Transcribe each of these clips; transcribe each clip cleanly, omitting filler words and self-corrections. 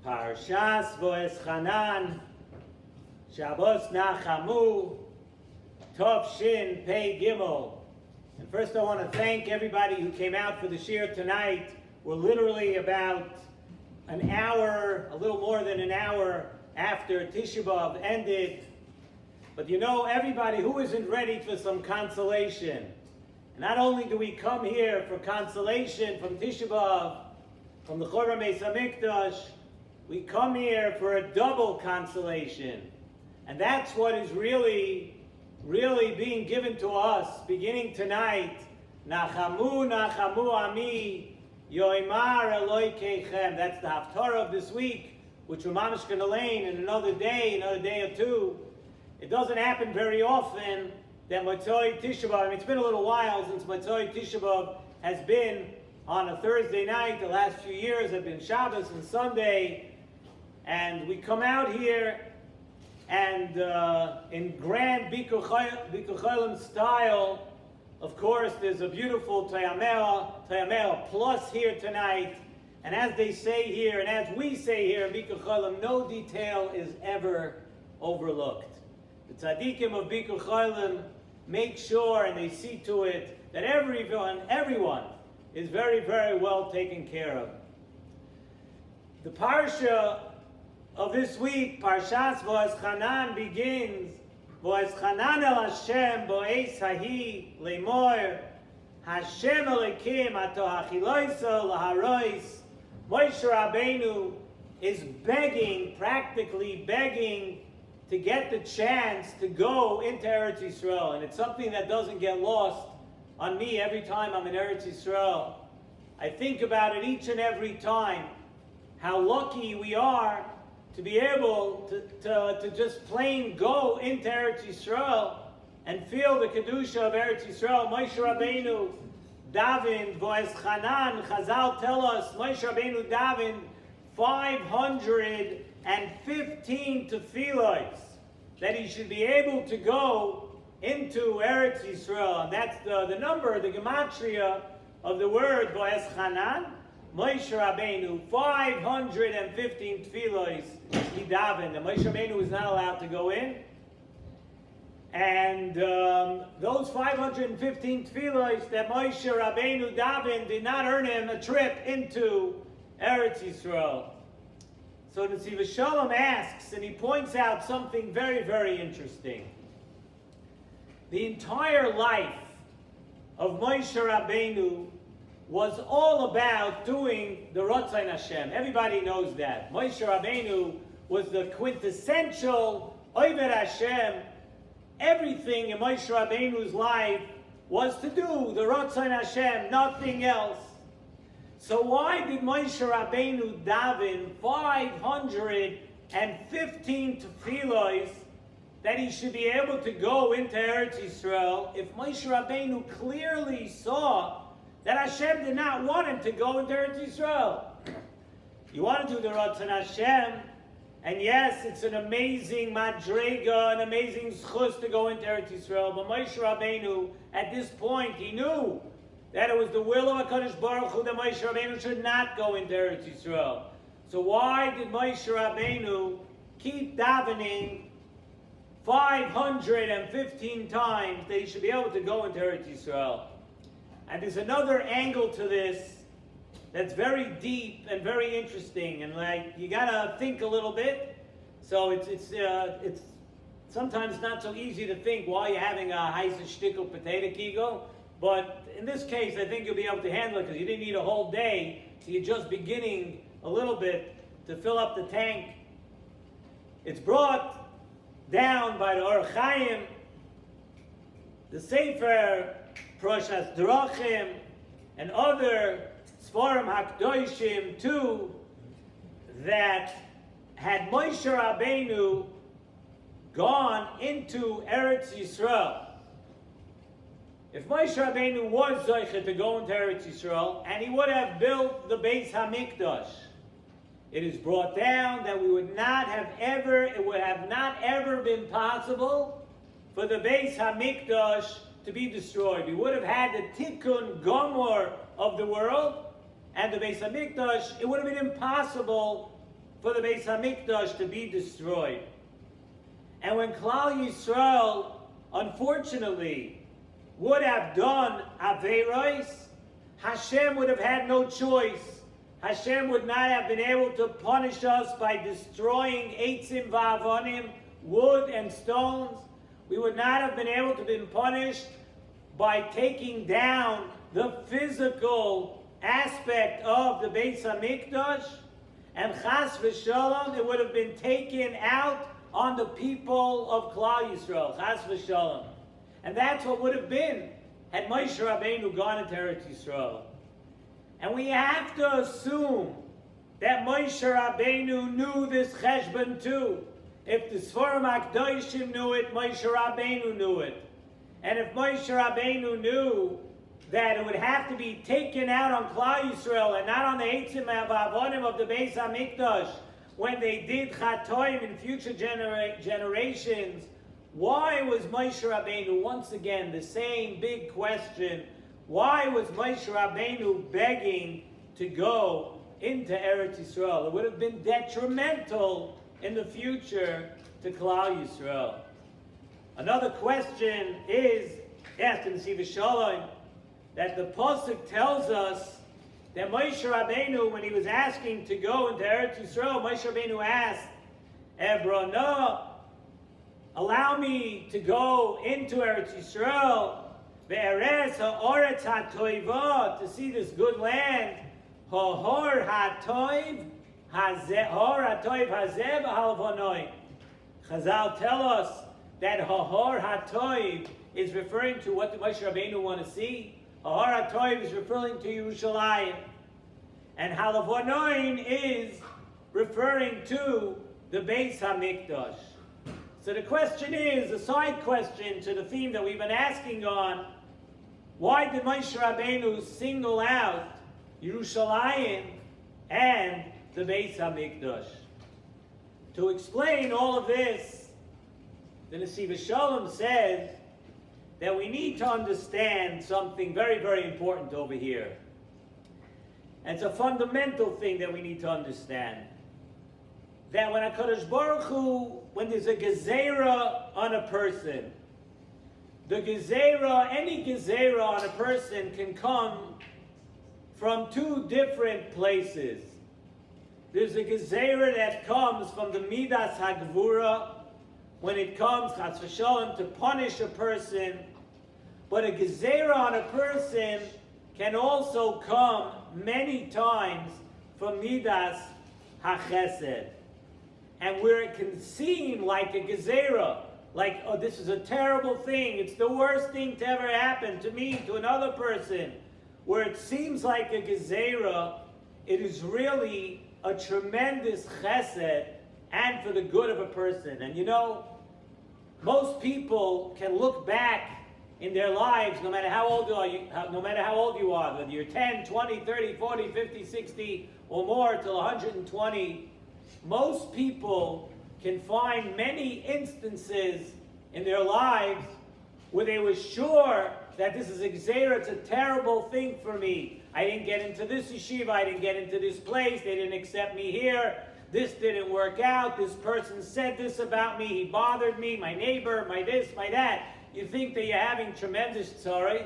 Shalom Vaeschanan Nachamu Tov Shin Pei Gimel. And first I want to thank everybody who came out for the shir tonight. We're literally about an hour, a little more than an hour after Tisha B'Av ended. But you know, everybody who isn't ready for some consolation. And not only do we come here for consolation from Tisha B'Av, from the Chorban Beis HaMikdash, we come here for a double consolation. And that's what is really being given to us beginning tonight. Nachamu, Nachamu Ami, Yoimar Eloi Keichem. That's the Haftarah of this week, which we're mamish going to lane in another day or two. It doesn't happen very often that Motzoi Tisha B'Av, it's been a little while since Motzoi Tisha B'Av has been on a Thursday night. The last few years have been Shabbos and Sunday. And we come out here and in grand Bikur Cholim style, of course, there's a beautiful Tayamel plus here tonight. And as they say here, and as we say here in Bikur Cholim, no detail is ever overlooked. The tzaddikim of Bikur Cholim make sure and they see to it that everyone is very, very well taken care of. The parsha of this week, Parshas Vaeschanan, begins Vaeschanan el Hashem bo'es hahi le'mor Hashem Elokim ato hachiloso laharois. Moshe Rabbeinu is practically begging to get the chance to go into Eretz Yisrael. And it's something that doesn't get lost on me every time I'm in Eretz Yisrael. I think about it each and every time, how lucky we are to be able to just plain go into Eretz Yisrael and feel the Kedusha of Eretz Yisrael. Moshe Rabbeinu davened Vaeschanan. Chazal tell us Moshe Rabbeinu davened 515 tefillos that he should be able to go into Eretz Yisrael. And that's the number, the gematria of the word Vaeschanan. Moshe Rabbeinu, 515 tefillos he davened. And Moshe Rabbeinu was not allowed to go in. And those 515 tefillos that Moshe Rabbeinu davened did not earn him a trip into Eretz Yisrael. So the Nesivos Shalom asks, and he points out something very, very interesting. The entire life of Moshe Rabbeinu was all about doing the Ratzon Hashem. Everybody knows that. Moshe Rabbeinu was the quintessential Oved Hashem. Everything in Moshe Rabbeinu's life was to do the Ratzon Hashem, nothing else. So why did Moshe Rabbeinu daven 515 tefillos that he should be able to go into Eretz Yisrael if Moshe Rabbeinu clearly saw that Hashem did not want him to go into Eretz Yisrael? You want to do the Ratzon Hashem, and yes, it's an amazing madrega, an amazing zchus to go into Eretz Yisrael, but Moshe Rabbeinu, at this point, he knew that it was the will of HaKadosh Baruch Hu that Moshe Rabbeinu should not go into Eretz Yisrael. So why did Moshe Rabbeinu keep davening 515 times that he should be able to go into Eretz Yisrael? And there's another angle to this that's very deep and very interesting, and you gotta think a little bit. So it's sometimes not so easy to think while you're having a heiser shtickle potato kegel. But in this case, I think you'll be able to handle it because you didn't need a whole day. So you're just beginning a little bit to fill up the tank. It's brought down by the Or Chaim, the Sefer Proshas Drachim, and other Sforim Hakdoshim too, that had Moshe Rabbeinu gone into Eretz Yisrael, if Moshe Rabbeinu was Zoichet to go into Eretz Yisrael, and he would have built the Beis HaMikdash, it is brought down that it would not have ever been possible for the Beis HaMikdash to be destroyed. We would have had the Tikkun Gomor of the world, and the Beis HaMikdash, it would have been impossible for the Beis HaMikdash to be destroyed. And when Klal Yisrael, unfortunately, would have done Aveiros, Hashem would have had no choice. Hashem would not have been able to punish us by destroying Eitzim Va'avonim, wood and stones. We would not have been able to be punished by taking down the physical aspect of the Beis HaMikdash. And Chas v'Shalom, it would have been taken out on the people of Klal Yisrael. Chas v'Shalom. And that's what would have been had Moshe Rabbeinu gone into Eretz Yisrael. And we have to assume that Moshe Rabbeinu knew this cheshbon too. If the Sforim HaKdoshim knew it, Moshe Rabbeinu knew it. And if Moshe Rabbeinu knew that it would have to be taken out on Klal Yisrael and not on the Eitzim Va'avonim of the Beis HaMikdash when they did Chatoim in future generations, why was Moshe Rabbeinu, once again, the same big question, why was Moshe Rabbeinu begging to go into Eretz Yisrael? It would have been detrimental in the future to Klal Yisrael. Another question is asked in Nesivos Shalom, that the Pasuk tells us that Moshe Rabbeinu, when he was asking to go into Eretz Yisrael, Moshe Rabbeinu asked, Ebrona, allow me to go into Eretz Yisrael, ve'eres ha'oretz ha'toiva, to see this good land, ha'hor ha'toiv, ha'hor ha'toiv hazeh v'halvonoi. Chazal tell us that ha'hor ha'toiv is referring to what the Moshe Rabbeinu want to see. Ha'hor ha'toiv is referring to Yerushalayim. And halavonoim is referring to the Beis HaMikdash. So the question is, a side question to the theme that we've been asking on, why did Moshe Rabbeinu single out Yerushalayim and the Beis HaMikdash? To explain all of this, the Nesivos Shalom says that we need to understand something very, very important over here. And it's a fundamental thing that we need to understand. That when HaKadosh Baruch Hu, when there's a gezerah on a person, the gezerah, any gezerah on a person can come from two different places. There's a gezerah that comes from the Midas HaGvura, when it comes, Chas v'Shalom, to punish a person. But a gezerah on a person can also come many times from Midas HaChesed. And where it can seem like a gezerah, like, oh, this is a terrible thing, it's the worst thing to ever happen to me, to another person, where it seems like a gezerah, it is really a tremendous chesed and for the good of a person. And you know, most people can look back in their lives, no matter how old you are, whether you're 10, 20, 30, 40, 50, 60, or more, till 120, most people can find many instances in their lives where they were sure that this is a gezerah, it's a terrible thing for me. I didn't get into this yeshiva, I didn't get into this place, they didn't accept me here, this didn't work out, this person said this about me, he bothered me, my neighbor, my this, my that. You think that you're having tremendous tzaros,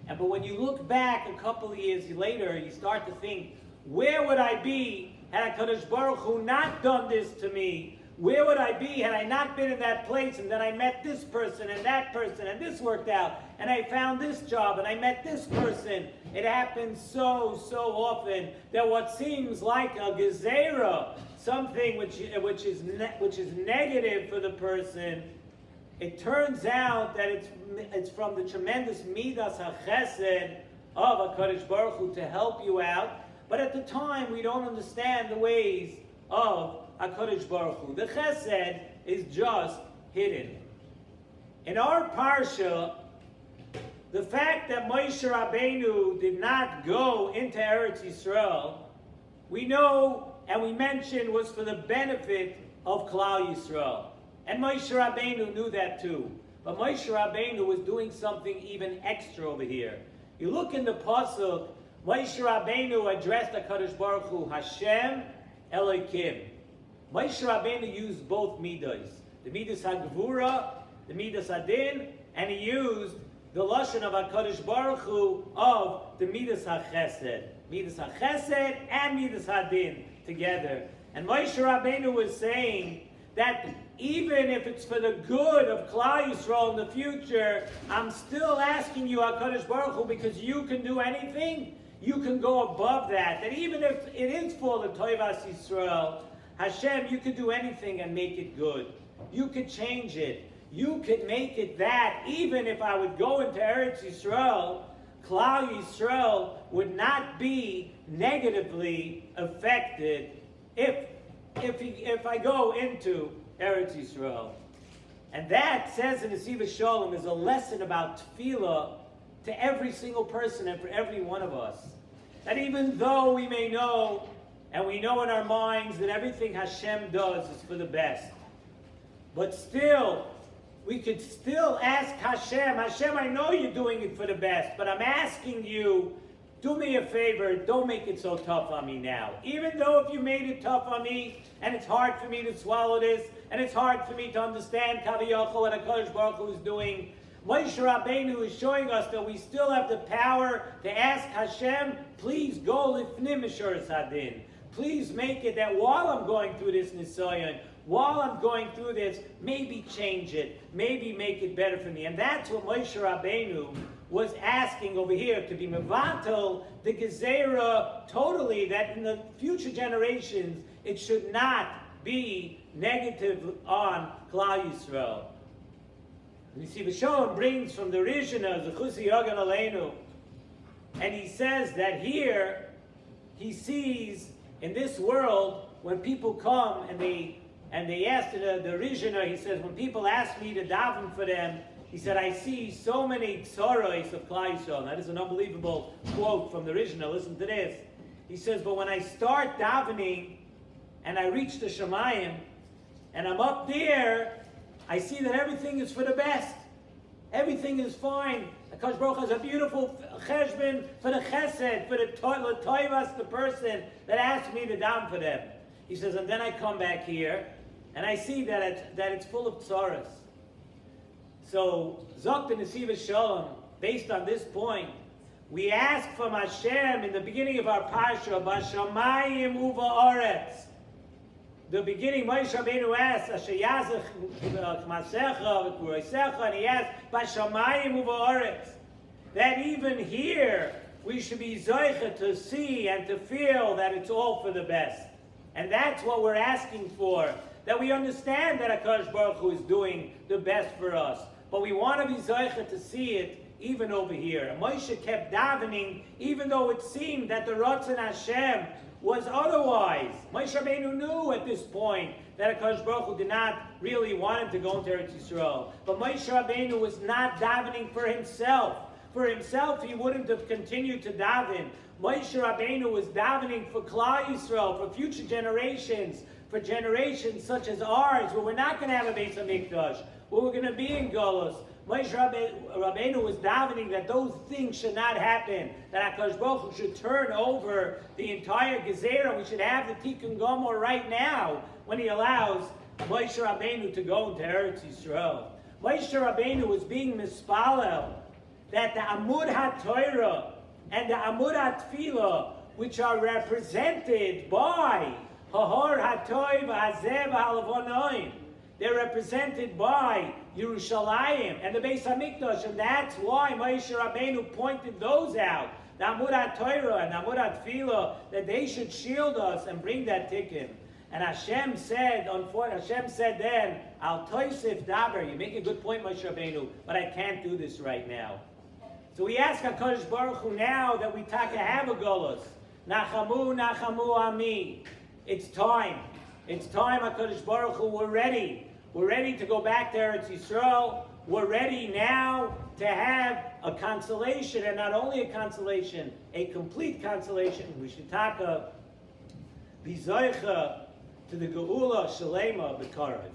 but when you look back a couple of years later, you start to think, where would I be had HaKadosh Baruch Hu not done this to me? Where would I be had I not been in that place, and then I met this person and that person, and this worked out, and I found this job, and I met this person? It happens so often that what seems like a gezerah, something which is negative for the person, it turns out that it's from the tremendous midas hachesed of HaKadosh Baruch Hu to help you out. But at the time, we don't understand the ways of HaKadosh Baruch Hu. The chesed is just hidden. In our parsha, the fact that Moshe Rabbeinu did not go into Eretz Yisrael, we know and we mentioned was for the benefit of Klal Yisrael. And Moshe Rabbeinu knew that too. But Moshe Rabbeinu was doing something even extra over here. You look in the pasuk, Moshe Rabbeinu addressed HaKadosh Baruch Hu, Hashem Elokim. Moshe Rabbeinu used both midas. The midas HaGvura, the midas Hadin, and he used the Lashon of HaKadosh Baruch Hu of the midas HaChesed. Midas HaChesed and midas Hadin together. And Moshe Rabbeinu was saying that even if it's for the good of Klal Yisrael in the future, I'm still asking you, HaKadosh Baruch Hu, because you can do anything, you can go above that. That even if it is for the Toivas Yisrael, Hashem, you could do anything and make it good. You could change it. You could make it that even if I would go into Eretz Yisrael, Klal Yisrael would not be negatively affected if I go into Eretz Yisrael. And that, says in Nesivos Shalom, is a lesson about tefillah to every single person and for every one of us. That even though we may know, and we know in our minds that everything Hashem does is for the best, but still, we could still ask Hashem, Hashem, I know you're doing it for the best, but I'm asking you, do me a favor, don't make it so tough on me now. Even though if you made it tough on me, and it's hard for me to swallow this, and it's hard for me to understand Kaviyachol what HaKadosh Baruch Hu is doing, Moshe Rabbeinu is showing us that we still have the power to ask Hashem, please go lifnim Mishuras Hadin. Please make it that while I'm going through this Nisayon, while I'm going through this, maybe change it, maybe make it better for me. And that's what Moshe Rabbeinu was asking over here, to be mevatel the gezerah totally, that in the future generations it should not be negative on Klal Yisrael. Nesivos Shalom brings from the Rishona, the Chusi Yagan Aleinu, and he says that here he sees in this world when people come and they ask the Rishona, he says, when people ask me to daven for them, he said, I see so many tzoros of Klal Yisrael. That is an unbelievable quote from the Rishona. Listen to this. He says, but when I start davening and I reach the Shemayim and I'm up there, I see that everything is for the best. Everything is fine. HaKadosh Baruch Hu has a beautiful cheshbon for the chesed, for the toivas, the person that asked me to daven for them. He says, and then I come back here and I see that it's full of tzoros. So, Zok the Nesivos Shalom, based on this point, we ask from Hashem in the beginning of our Parsha, Bashamayim uva Oretz. The beginning, Moshe Rabbeinu asks, Asher yazech masecha v'kurosecha, and he asks, Bashamayim uva Oretz. That even here, we should be zoicha to see and to feel that it's all for the best. And that's what we're asking for. That we understand that HaKadosh Baruch Hu is doing the best for us. But we want to be zoicha to see it even over here. And Moshe kept davening, even though it seemed that the Ratzon Hashem was otherwise. Moshe Rabbeinu knew at this point that HaKadosh Baruch Hu did not really want him to go into Eretz Yisrael. But Moshe Rabbeinu was not davening for himself. For himself, he wouldn't have continued to daven. Moshe Rabbeinu was davening for Klal Yisrael, for future generations, for generations such as ours, where we're not going to have a Beis HaMikdash, where we're going to be in Golos. Moshe Rabbeinu was davening that those things should not happen, that HaKadosh Baruch Hu should turn over the entire Gezerah. We should have the Tikkun Gomor right now when he allows Moshe Rabbeinu to go into Eretz Yisrael. Moshe Rabbeinu was being mispalel that the Amud HaTorah and the Amud HaTfilah, which are represented by Hahor HaToy v'Hazev HaLavonoim, they're represented by Yerushalayim and the Beis HaMikdash, and that's why Moshe Rabbeinu pointed those out, the Amud HaTorah and the Amud HaTfilah, that they should shield us and bring that tikkun. And Hashem said then, Al Toisif Daber, you make a good point, Moshe Rabbeinu, but I can't do this right now. So we ask HaKadosh Baruch Hu now that we have a Golos. Nachamu, Nachamu Ami. It's time. It's time, HaKadosh Baruch Hu, we're ready. We're ready to go back to Eretz Yisrael. We're ready now to have a consolation, and not only a consolation, a complete consolation. We should taka bizoicha to the Geula Shalema B'Karav.